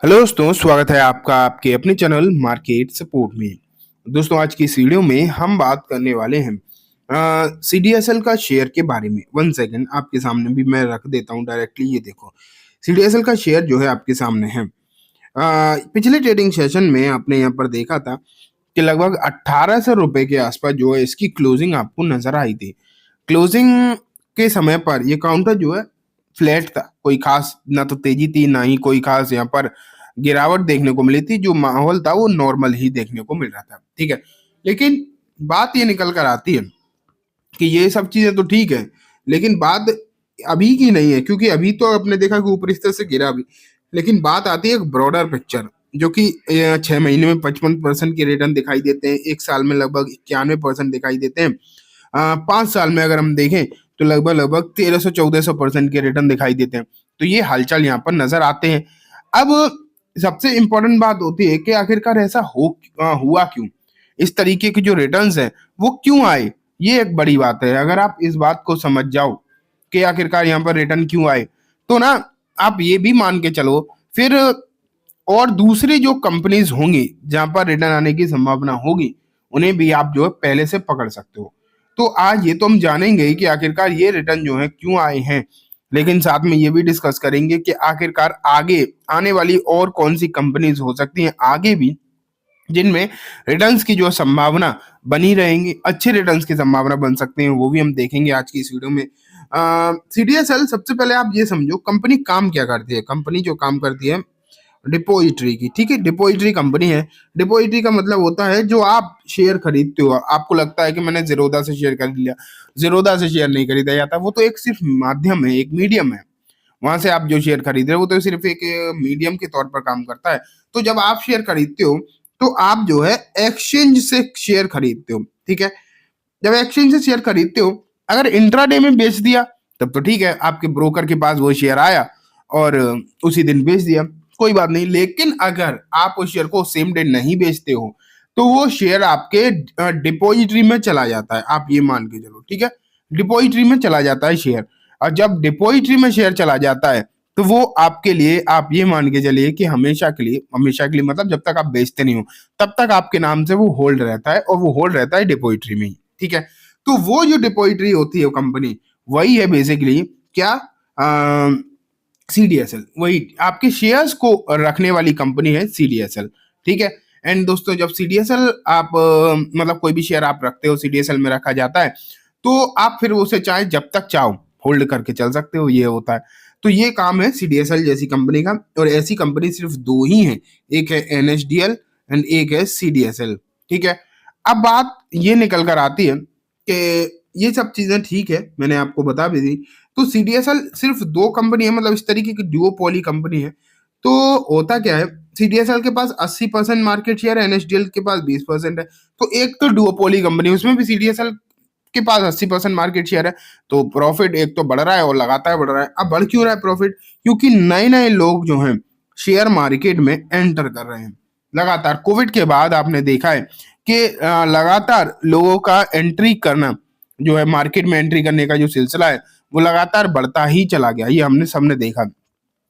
Hello दोस्तों, स्वागत है आपका आपके अपने चैनल मार्केट सपोर्ट में। दोस्तों, आज की इस वीडियो में हम बात करने वाले हैं सीडीएसएल का शेयर के बारे में। 1 सेकंड, आपके सामने भी मैं रख देता हूं डायरेक्टली। ये देखो, सीडीएसएल का शेयर जो है आपके सामने है। पिछले ट्रेडिंग सेशन में आपने यहाँ पर देखा था कि लगभग 1800 रुपए के आसपास जो है इसकी क्लोजिंग आपको नजर आई थी। क्लोजिंग के समय पर ये काउंटर जो है फ्लैट था, कोई खास ना तो तेजी थी ना ही कोई खास यहाँ पर गिरावट देखने को मिली थी। जो माहौल था वो नॉर्मल ही देखने को मिल रहा था, ठीक है। लेकिन बात ये निकल कर आती है कि ये सब चीजें तो ठीक है, लेकिन बात अभी की नहीं है, क्योंकि अभी तो आपने देखा कि ऊपर इस तरह से गिरा भी। लेकिन बात आती है एक ब्रॉडर पिक्चर, जो कि 6 महीने में 55% के रिटर्न दिखाई देते हैं, एक साल में लगभग 91% दिखाई देते हैं। 5 साल में अगर हम देखें तो लगभग लगभग 1300-1400% के रिटर्न दिखाई देते हैं। तो ये हालचाल यहाँ पर नजर आते हैं। अब सबसे इंपॉर्टेंट बात होती है कि आखिरकार ऐसा हुआ क्यों, इस तरीके के जो रिटर्न्स हैं वो क्यों आए। ये एक बड़ी बात है। अगर आप इस बात को समझ जाओ कि आखिरकार यहाँ पर रिटर्न क्यों आए, तो ना आप ये भी मान के चलो फिर और दूसरी जो कंपनीज होंगी जहां पर रिटर्न आने की संभावना होगी, उन्हें भी आप जो है पहले से पकड़ सकते हो। तो आज ये तो हम जानेंगे ही कि आखिरकार ये रिटर्न जो है क्यों आए हैं, लेकिन साथ में ये भी डिस्कस करेंगे कि आखिरकार आगे आने वाली और कौन सी कंपनीज हो सकती हैं आगे भी, जिनमें रिटर्न्स की जो संभावना बनी रहेंगी, अच्छे रिटर्न्स की संभावना बन सकते हैं, वो भी हम देखेंगे आज की इस वीडियो में। सीडीएसएल, सबसे पहले आप ये समझो कंपनी काम क्या करती है। कंपनी जो काम करती है डिपॉजिटरी की, ठीक है। डिपॉजिटरी कंपनी है। डिपॉजिटरी का मतलब होता है जो आप शेयर खरीदते हो। आपको लगता है कि मैंने जीरोधा से शेयर खरीद लिया, जीरोधा से शेयर नहीं खरीदा जाता। वो तो एक सिर्फ माध्यम है, एक मीडियम है। वहां से आप जो शेयर खरीद रहे हो वो तो सिर्फ एक मीडियम के तौर पर काम करता है। तो जब आप शेयर खरीदते हो तो आप जो है एक्सचेंज से शेयर खरीदते हो, ठीक है। जब एक्सचेंज से शेयर खरीदते हो, अगर इंट्राडे में बेच दिया तब तो ठीक है, आपके ब्रोकर के पास वो शेयर आया और उसी दिन बेच दिया, कोई बात नहीं। लेकिन अगर आप उस शेयर को सेम डे नहीं बेचते हो तो वो शेयर आपके डिपॉजिटरी में चला जाता है। आप ये मान के चलो, ठीक है, डिपॉजिटरी में चला जाता है शेयर। और जब डिपॉजिटरी में शेयर चला जाता है तो वो आपके लिए, आप ये मान के चलिए कि हमेशा के लिए मतलब जब तक आप बेचते नहीं हो तब तक आपके नाम से वो होल्ड रहता है, और वो होल्ड रहता है डिपॉजिटरी में ही, ठीक है। तो वो जो डिपॉजिटरी होती है कंपनी, वही है बेसिकली क्या, सीडीएसएल। वही आपके शेयर्स को रखने वाली कंपनी है सीडीएसएल, ठीक है। एंड दोस्तों, जब सीडीएसएल आप मतलब कोई भी शेयर आप रखते हो सीडीएसएल में रखा जाता है, तो आप फिर उसे चाहे जब तक चाहो होल्ड करके चल सकते हो, ये होता है। तो ये काम है सीडीएसएल जैसी कंपनी का। और ऐसी कंपनी सिर्फ दो ही है, एक है एनएसडीएल एंड एक है सीडीएसएल, ठीक है। अब बात ये निकल कर आती है कि ये सब चीजें ठीक है, मैंने आपको बता भी दी। तो सीडीएसएल सिर्फ दो कंपनी है, मतलब इस तरीके की डुओपोली कंपनी है। तो होता क्या है, सीडीएसएल के पास 80% मार्केट शेयर है, एनएसडीएल के पास 20% है। तो एक तो डुओपोली कंपनी, उसमें भी सीडीएसएल के पास 80% मार्केट शेयर है। तो प्रॉफिट एक तो बढ़ रहा है और लगातार बढ़ रहा है। अब बढ़ क्यों रहा है प्रॉफिट? क्योंकि नए नए लोग जो हैं शेयर मार्केट में एंटर कर रहे हैं लगातार। कोविड के बाद आपने देखा है कि लगातार लोगों का एंट्री करना, जो है मार्केट में एंट्री करने का जो सिलसिला है वो लगातार बढ़ता ही चला गया। ये हमने सबने देखा।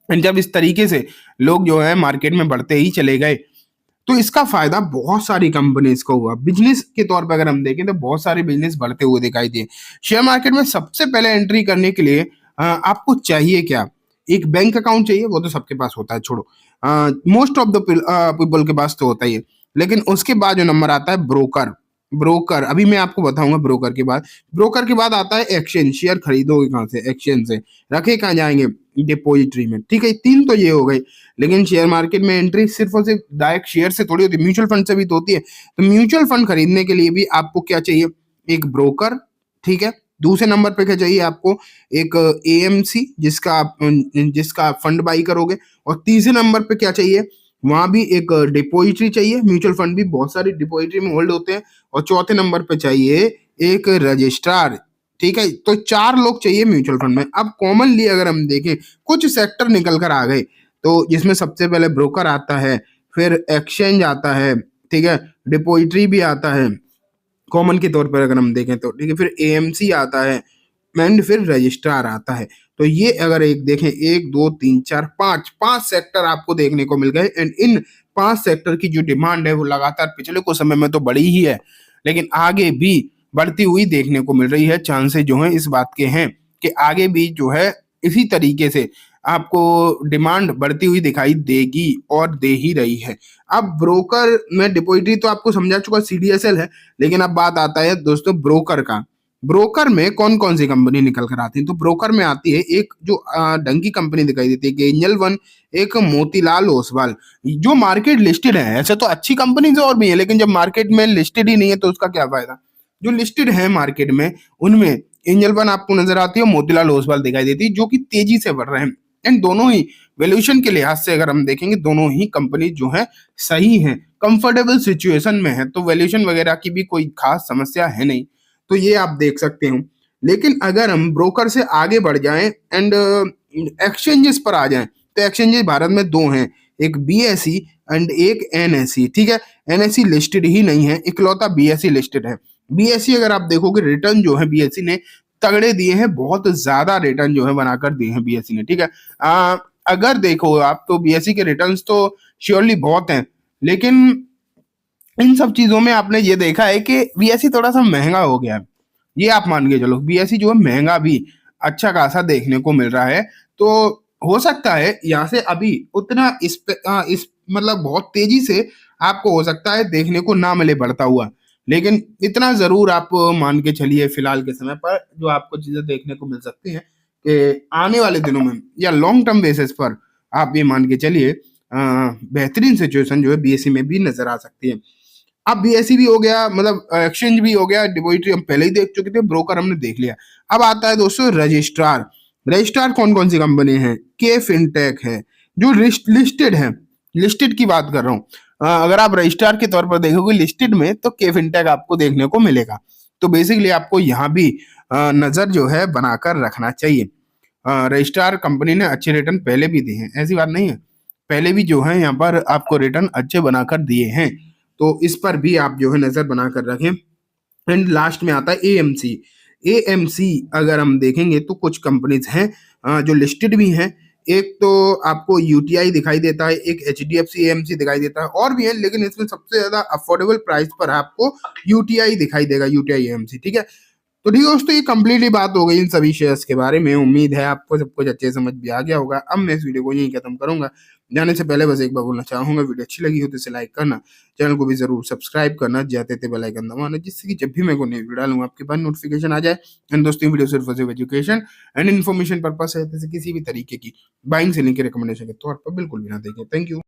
जब इस तरीके से लोग जो है मार्केट में बढ़ते ही चले गए, तो इसका फायदा बहुत सारी कंपनीज को हुआ। बिजनेस के तौर पर अगर हम देखें तो बहुत सारे बिजनेस बढ़ते हुए दिखाई दिए। शेयर मार्केट में सबसे पहले एंट्री करने के लिए आपको चाहिए क्या? एक बैंक अकाउंट चाहिए, वो तो सबके पास होता है, छोड़ो, मोस्ट ऑफ द पीपल के पास तो होता ही है। लेकिन उसके बाद जो नंबर आता है ब्रोकर। ब्रोकर अभी मैं आपको बताऊंगा। ब्रोकर के बाद आता है एक्सचेंज। शेयर खरीदोगे कहाँ से? एक्सचेंज से। रखे कहाँ जाएंगे? डिपॉजिटरी में, ठीक है। तीन तो ये हो गई। लेकिन शेयर मार्केट में एंट्री सिर्फ और सिर्फ डायरेक्ट शेयर से थोड़ी होती है, म्यूचुअल फंड से भी तो होती है। तो म्यूचुअल फंड खरीदने के लिए भी आपको क्या चाहिए? एक ब्रोकर, ठीक है। दूसरे नंबर पे क्या चाहिए आपको? एक एएमसी, जिसका फंड बाई करोगे। और तीसरे नंबर पे क्या चाहिए? वहां भी एक डिपॉजिटरी चाहिए। म्यूचुअल फंड भी बहुत सारी डिपॉजिटरी में होल्ड होते हैं। और चौथे नंबर पे चाहिए एक रजिस्ट्रार, ठीक है। तो 4 लोग चाहिए म्यूचुअल फंड में। अब कॉमनली अगर हम देखें, कुछ सेक्टर निकल कर आ गए, तो जिसमें सबसे पहले ब्रोकर आता है, फिर एक्सचेंज आता है, ठीक है, डिपॉजिटरी भी आता है कॉमन के तौर पर अगर हम देखें तो, ठीक है, फिर एएमसी आता है एंड फिर रजिस्ट्रार आता है। तो ये अगर एक देखें, 1 2 3 4 5 सेक्टर आपको देखने को मिल गए, एंड इन 5 सेक्टर की जो डिमांड है वो लगातार पिछले कुछ समय में तो बढ़ी ही है, लेकिन आगे भी बढ़ती हुई देखने को मिल रही है। चांसेस जो हैं इस बात के हैं कि आगे भी जो है इसी तरीके से आपको डिमांड बढ़ती हुई दिखाई देगी और दे ही रही है। अब ब्रोकर में डिपॉजिटरी तो आपको समझा चुका सीडीएसएल है, लेकिन अब बात आता है दोस्तों ब्रोकर का। ब्रोकर में कौन कौन सी कंपनी निकल कर आती है? तो ब्रोकर में आती है एक जो ढंग की कंपनी दिखाई देती है कि एंजल वन, एक मोतीलाल ओसवाल, जो मार्केट लिस्टेड है। ऐसे तो अच्छी कंपनीज और भी है, लेकिन जब मार्केट में लिस्टेड ही नहीं है तो उसका क्या फायदा। जो लिस्टेड है मार्केट में उनमें एंजल वन आपको नजर आती है, मोतीलाल ओसवाल दिखाई देती है, जो कि तेजी से बढ़ रहे हैं। एंड दोनों ही वैल्यूएशन के लिहाज से अगर हम देखेंगे, दोनों ही कंपनी जो है सही है, कंफर्टेबल सिचुएशन में है, तो वैल्यूएशन वगैरह की भी कोई खास समस्या है नहीं। तो ये आप देख सकते हो। लेकिन अगर हम ब्रोकर से आगे बढ़ जाएं एंड एक्सचेंजेस पर आ जाएं, तो एक्सचेंजेस भारत में दो हैं, एक बीएसई एंड एक एनएसई। ठीक है, एनएसई लिस्टेड ही नहीं है, इकलौता बीएसई लिस्टेड है। बीएसई अगर आप देखोगे रिटर्न जो है बीएसई ने तगड़े दिए हैं, बहुत ज्यादा रिटर्न जो है बनाकर दिए हैं बीएसई ने। ठीक है, अगर देखो आप तो बीएसई के रिटर्न्स तो श्योरली बहुत हैं, लेकिन इन सब चीजों में आपने ये देखा है कि बीएसई थोड़ा सा महंगा हो गया है। ये आप मान के चलो, बीएसई जो है महंगा भी अच्छा खासा देखने को मिल रहा है। तो हो सकता है यहाँ से अभी उतना इस मतलब बहुत तेजी से आपको हो सकता है देखने को ना मिले बढ़ता हुआ, लेकिन इतना जरूर आप मान के चलिए फिलहाल के समय पर जो आपको चीजें देखने को मिल सकती हैं कि आने वाले दिनों में या लॉन्ग टर्म बेसिस पर आप ये मान के चलिए बेहतरीन सिचुएशन जो है बीएसई में भी नजर आ सकती है। अब बीएसई भी हो गया, मतलब एक्सचेंज भी हो गया, डिपॉजिटरी हम पहले ही देख चुके थे, ब्रोकर हमने देख लिया। अब आता है दोस्तों रजिस्ट्रार। रजिस्ट्रार कौन कौन सी कंपनी है? के फिनटेक है, जो लिस्टेड है, लिस्टेड की बात कर रहा हूँ। अगर आप रजिस्ट्रार के तौर पर देखोगे लिस्टेड में, तो के फिनटेक आपको देखने को मिलेगा। तो बेसिकली आपको यहाँ भी नजर जो है बनाकर रखना चाहिए। रजिस्ट्रार कंपनी ने अच्छे रिटर्न पहले भी दिए हैं, ऐसी बात नहीं है, पहले भी जो है यहाँ पर आपको रिटर्न अच्छे बनाकर दिए हैं, तो इस पर भी आप जो है नजर बनाकर रखें। एंड लास्ट में आता है एएमसी। एएमसी अगर हम देखेंगे तो कुछ कंपनीज हैं जो लिस्टेड भी हैं। एक तो आपको यूटीआई दिखाई देता है, एक एचडीएफसी एएमसी दिखाई देता है, और भी है, लेकिन इसमें सबसे ज्यादा अफोर्डेबल प्राइस पर आपको यूटीआई दिखाई देगा, यूटीआई एएमसी। ठीक है, तो ठीक है दोस्तों, ये कंप्लीटली बात हो गई इन सभी शेयर्स के बारे में। उम्मीद है आपको सब कुछ अच्छे समझ भी आ गया होगा। अब मैं इस वीडियो को यहीं खत्म करूंगा। जाने से पहले बस एक बार बोलना चाहूंगा, वीडियो अच्छी लगी हो तो इसे लाइक करना, चैनल को भी जरूर सब्सक्राइब करना, जाते थे बेल आइकन दबाना, जिससे कि जब भी मैं कोई नई वीडियो डालूंगा आपके पास नोटिफिकेशन आ जाए। एंड दोस्तों, वीडियो सिर्फ और सिर्फ एजुकेशन एंड इन्फॉर्मेशन पर्पस है, किसी भी तरीके की बाइंग सेलिंग के रिकमेंडेशन के तौर पर बिल्कुल भी ना देखें। Thank you.